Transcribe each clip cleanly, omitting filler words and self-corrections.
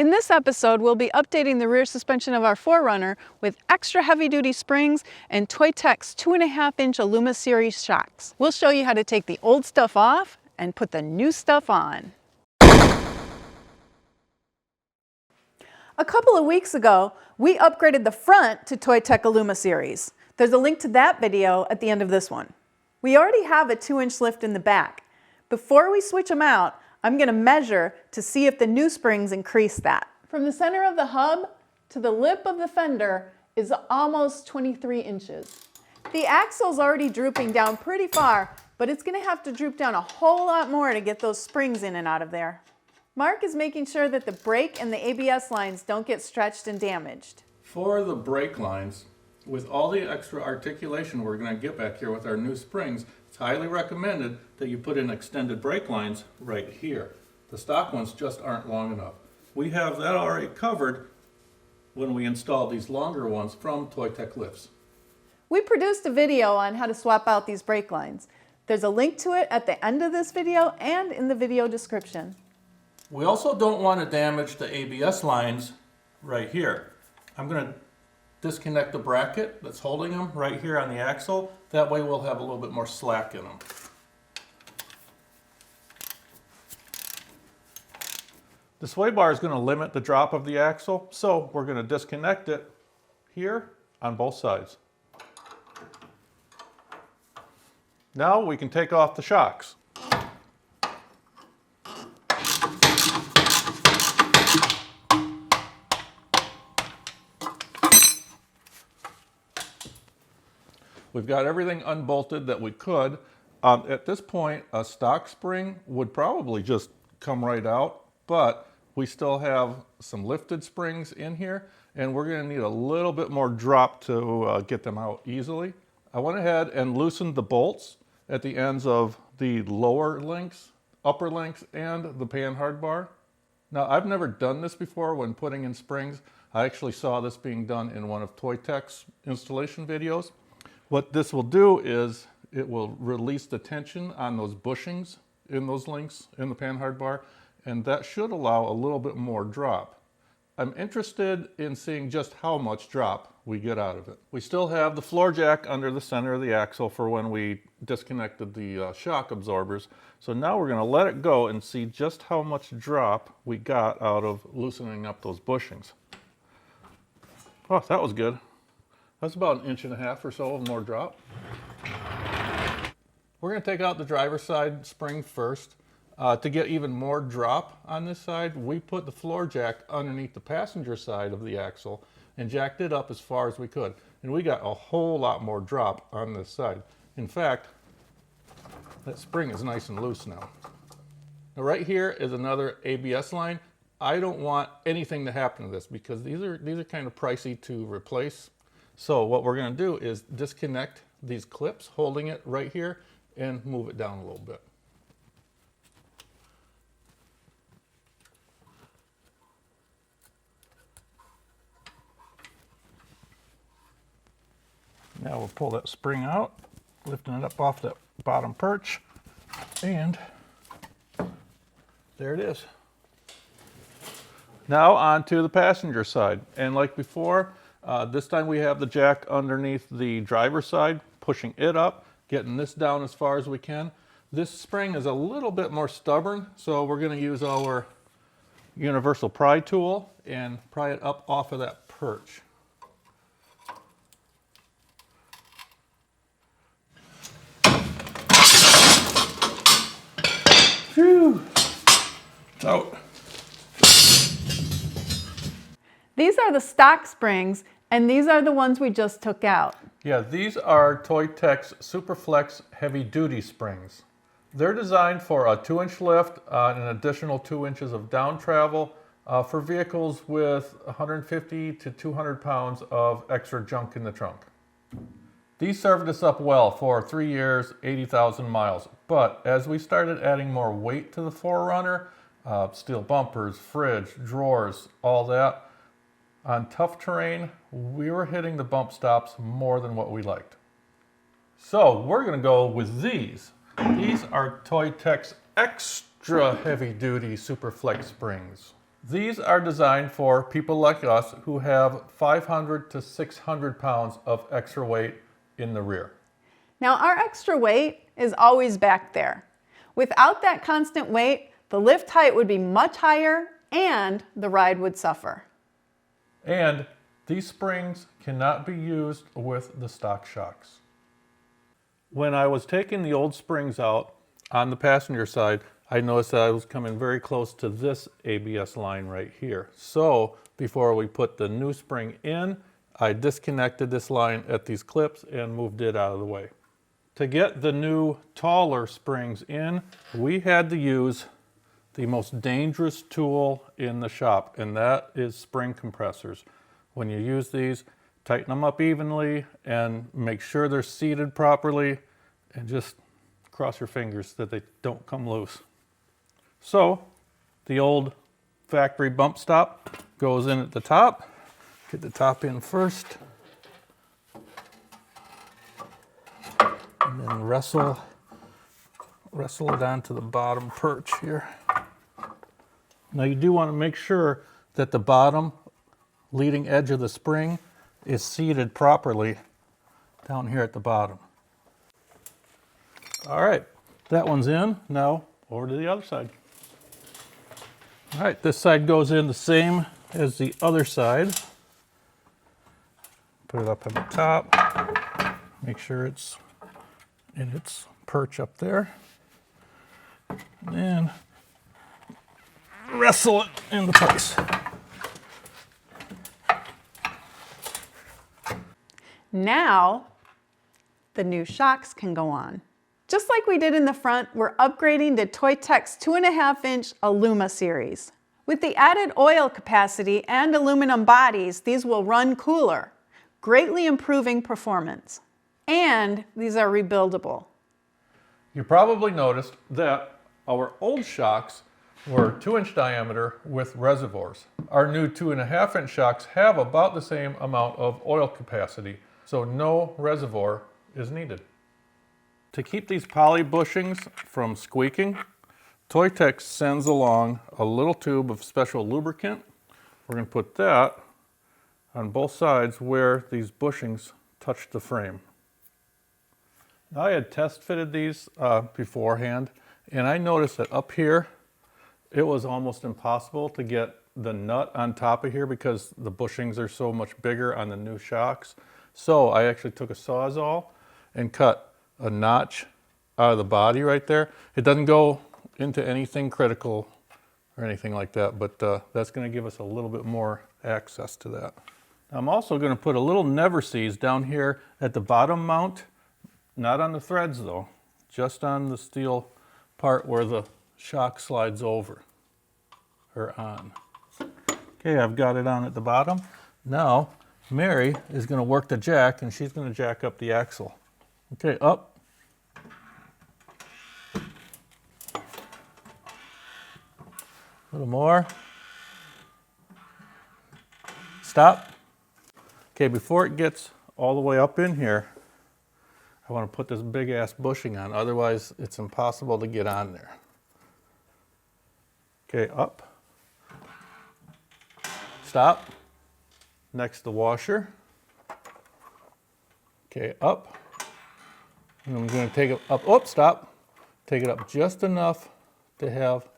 In this episode, we'll be updating the rear suspension of our 4Runner with extra heavy-duty springs and ToyTec's 2.5-inch Aluma Series shocks. We'll show you how to take the old stuff off and put the new stuff on. A couple of weeks ago, we upgraded the front to ToyTec Aluma Series. There's a link to that video at the end of this one. We already have a 2-inch lift in the back. Before we switch them out, I'm going to measure to see if the new springs increase that. From the center of the hub to the lip of the fender is almost 23 inches. The axle's already drooping down pretty far, but it's going to have to droop down a whole lot more to get those springs in and out of there. Mark is making sure that the brake and the ABS lines don't get stretched and damaged. For the brake lines, with all the extra articulation we're going to get back here with our new springs, it's highly recommended that you put in extended brake lines right here. The stock ones just aren't long enough. We have that already covered when we install these longer ones from ToyTec lifts. We produced a video on how to swap out these brake lines. There's a link to it at the end of this video and in the video description. We also don't want to damage the ABS lines right here. I'm going to disconnect the bracket that's holding them right here on the axle. That way we'll have a little bit more slack in them. The sway bar is going to limit the drop of the axle, so we're going to disconnect it here on both sides. Now we can take off the shocks. We've got everything unbolted that we could. At this point, a stock spring would probably just come right out, but we still have some lifted springs in here, and we're going to need a little bit more drop to get them out easily. I went ahead and loosened the bolts at the ends of the lower links, upper links, and the panhard bar. Now, I've never done this before when putting in springs. I actually saw this being done in one of ToyTec's installation videos. What this will do is it will release the tension on those bushings in those links in the panhard bar, and that should allow a little bit more drop. I'm interested in seeing just how much drop we get out of it. We still have the floor jack under the center of the axle for when we disconnected the shock absorbers. So now we're going to let it go and see just how much drop we got out of loosening up those bushings. Oh, that was good. That's about 1.5 inches or so of more drop. We're going to take out the driver's side spring first. To get even more drop on this side, we put the floor jack underneath the passenger side of the axle and jacked it up as far as we could. And we got a whole lot more drop on this side. In fact, that spring is nice and loose now. Now right here is another ABS line. I don't want anything to happen to this because these are kind of pricey to replace. So what we're going to do is disconnect these clips holding it right here and move it down a little bit. Now we'll pull that spring out, lifting it up off that bottom perch, and there it is. Now onto the passenger side, and like before, this time we have the jack underneath the driver's side, pushing it up, getting this down as far as we can. This spring is a little bit more stubborn, so we're going to use our universal pry tool and pry it up off of that perch. Phew! It's out. These are the stock springs, and these are the ones we just took out. Yeah, these are ToyTec's Superflex heavy duty springs. They're designed for a 2-inch lift, an additional 2 inches of down travel for vehicles with 150 to 200 pounds of extra junk in the trunk. These served us up well for 3 years, 80,000 miles. But as we started adding more weight to the 4Runner, steel bumpers, fridge, drawers, all that, on tough terrain, we were hitting the bump stops more than what we liked. So we're going to go with these. These are ToyTec's extra heavy-duty Superflex springs. These are designed for people like us who have 500 to 600 pounds of extra weight in the rear. Now our extra weight is always back there. Without that constant weight, the lift height would be much higher and the ride would suffer. And these springs cannot be used with the stock shocks. When I was taking the old springs out on the passenger side, I noticed that I was coming very close to this ABS line right here. So before we put the new spring in, I disconnected this line at these clips and moved it out of the way. To get the new taller springs in, we had to use the most dangerous tool in the shop, and that is spring compressors. When you use these, tighten them up evenly and make sure they're seated properly, and just cross your fingers that they don't come loose. So the old factory bump stop goes in at the top. Get the top in first, and then wrestle it onto the bottom perch here. Now you do want to make sure that the bottom leading edge of the spring is seated properly down here at the bottom. All right, that one's in. Now over to the other side. All right, this side goes in the same as the other side. Put it up on the top. Make sure it's in its perch up there. And then wrestle it into place. Now, the new shocks can go on. Just like we did in the front, we're upgrading to ToyTec's 2.5-inch Aluma Series. With the added oil capacity and aluminum bodies, these will run cooler, greatly improving performance. And these are rebuildable. You probably noticed that our old shocks were 2-inch diameter with reservoirs. Our new 2.5-inch shocks have about the same amount of oil capacity, so no reservoir is needed. To keep these poly bushings from squeaking, ToyTec sends along a little tube of special lubricant. We're going to put that on both sides where these bushings touch the frame. Now, I had test fitted these beforehand, and I noticed that up here it was almost impossible to get the nut on top of here because the bushings are so much bigger on the new shocks. So I actually took a Sawzall and cut a notch out of the body right there. It doesn't go into anything critical or anything like that, but that's going to give us a little bit more access to that. I'm also going to put a little never seize down here at the bottom mount, not on the threads though, just on the steel part where the shock slides over or on. Okay, I've got it on at the bottom. Now Mary is going to work the jack, and she's going to jack up the axle. Okay, up. A little more. Stop. Okay, before it gets all the way up in here, I want to put this big ass bushing on, otherwise it's impossible to get on there. Okay, up. Stop. Next, the washer. Okay, up. And I'm going to take it up. Oops, stop. Take it up just enough to have,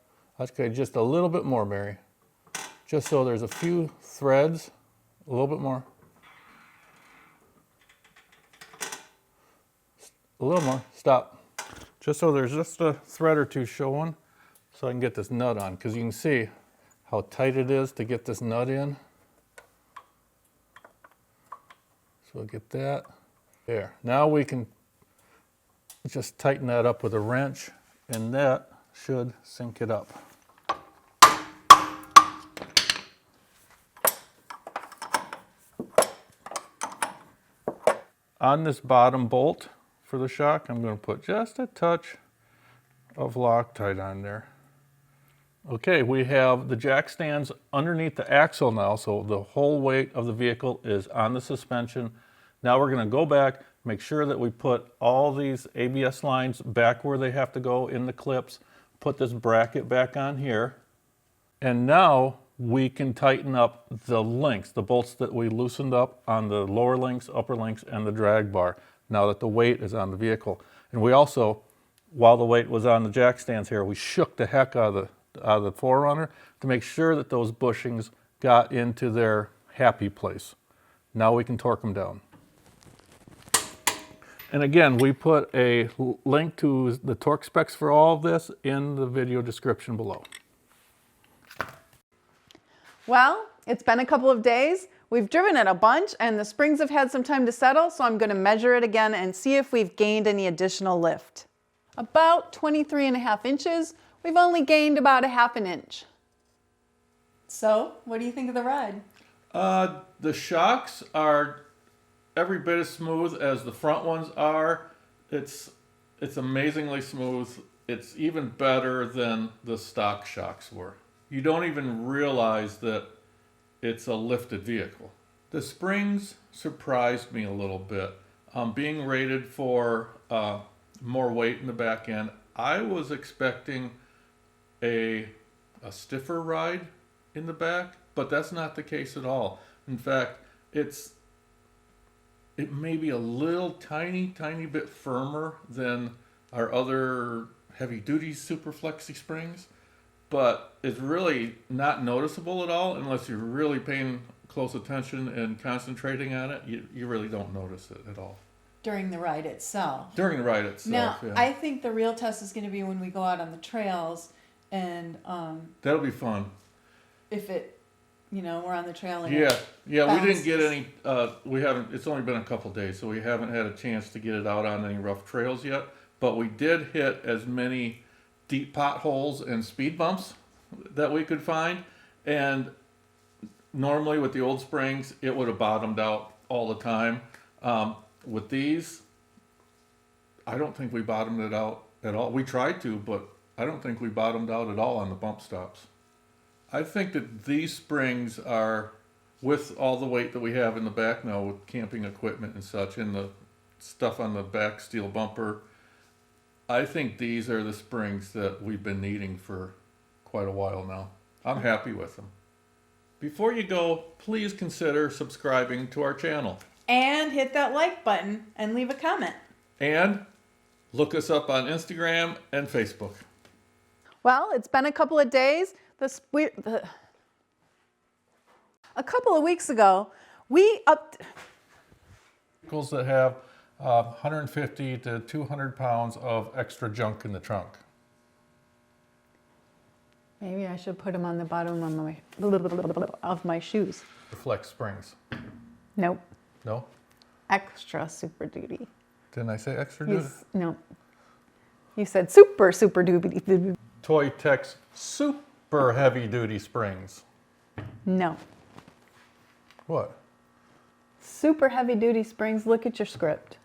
okay, just a little bit more, Mary. Just so there's a few threads, a little bit more. A little more, stop. Just so there's just a thread or two showing so I can get this nut on, because you can see how tight it is to get this nut in. So we'll get that there. Now we can just tighten that up with a wrench, and that should sink it up. On this bottom bolt for the shock, I'm going to put just a touch of Loctite on there. Okay, we have the jack stands underneath the axle now, so the whole weight of the vehicle is on the suspension. Now we're going to go back, make sure that we put all these ABS lines back where they have to go in the clips, put this bracket back on here, and now we can tighten up the links, the bolts that we loosened up on the lower links, upper links, and the drag bar, now that the weight is on the vehicle. And we also, while the weight was on the jack stands here, we shook the heck out of the 4Runner to make sure that those bushings got into their happy place. Now we can torque them down. And again, we put a link to the torque specs for all of this in the video description below. Well, it's been a couple of days. We've driven it a bunch and the springs have had some time to settle, so I'm going to measure it again and see if we've gained any additional lift. About 23.5 inches. We've only gained about 1/2 inch. So, what do you think of the ride? The shocks are every bit as smooth as the front ones are. It's amazingly smooth. It's even better than the stock shocks were. You don't even realize that it's a lifted vehicle. The springs surprised me a little bit. Being rated for more weight in the back end, I was expecting a stiffer ride in the back, but that's not the case at all. In fact, it may be a little tiny bit firmer than our other heavy duty super flexi springs, but it's really not noticeable at all unless you're really paying close attention and concentrating on it. You really don't notice it at all. During the ride itself. During the ride itself, Now, yeah. I think the real test is going to be when we go out on the trails and That'll be fun. if it, we're on the trail and Yeah, we didn't bounces. get any, we haven't, it's only been a couple days, so we haven't had a chance to get it out on any rough trails yet, but we did hit as many deep potholes and speed bumps that we could find, and normally with the old springs, it would have bottomed out all the time. With these, I don't think we bottomed it out at all. We tried to, but I don't think we bottomed out at all on the bump stops. I think that these springs are, with all the weight that we have in the back now with camping equipment and such, and the stuff on the back steel bumper, I think these are the springs that we've been needing for quite a while now. I'm happy with them. Before you go, please consider subscribing to our channel. And hit that like button and leave a comment. And look us up on Instagram and Facebook. Well, it's been a couple of days. A couple of weeks ago, we upped. Vehicles that have 150 to 200 pounds of extra junk in the trunk. Maybe I should put them on the bottom of my shoes. The flex springs. Nope. No? Extra super duty. Didn't I say extra duty? No. You said super duty. ToyTec's super heavy duty springs. No. What? Super heavy duty springs. Look at your script.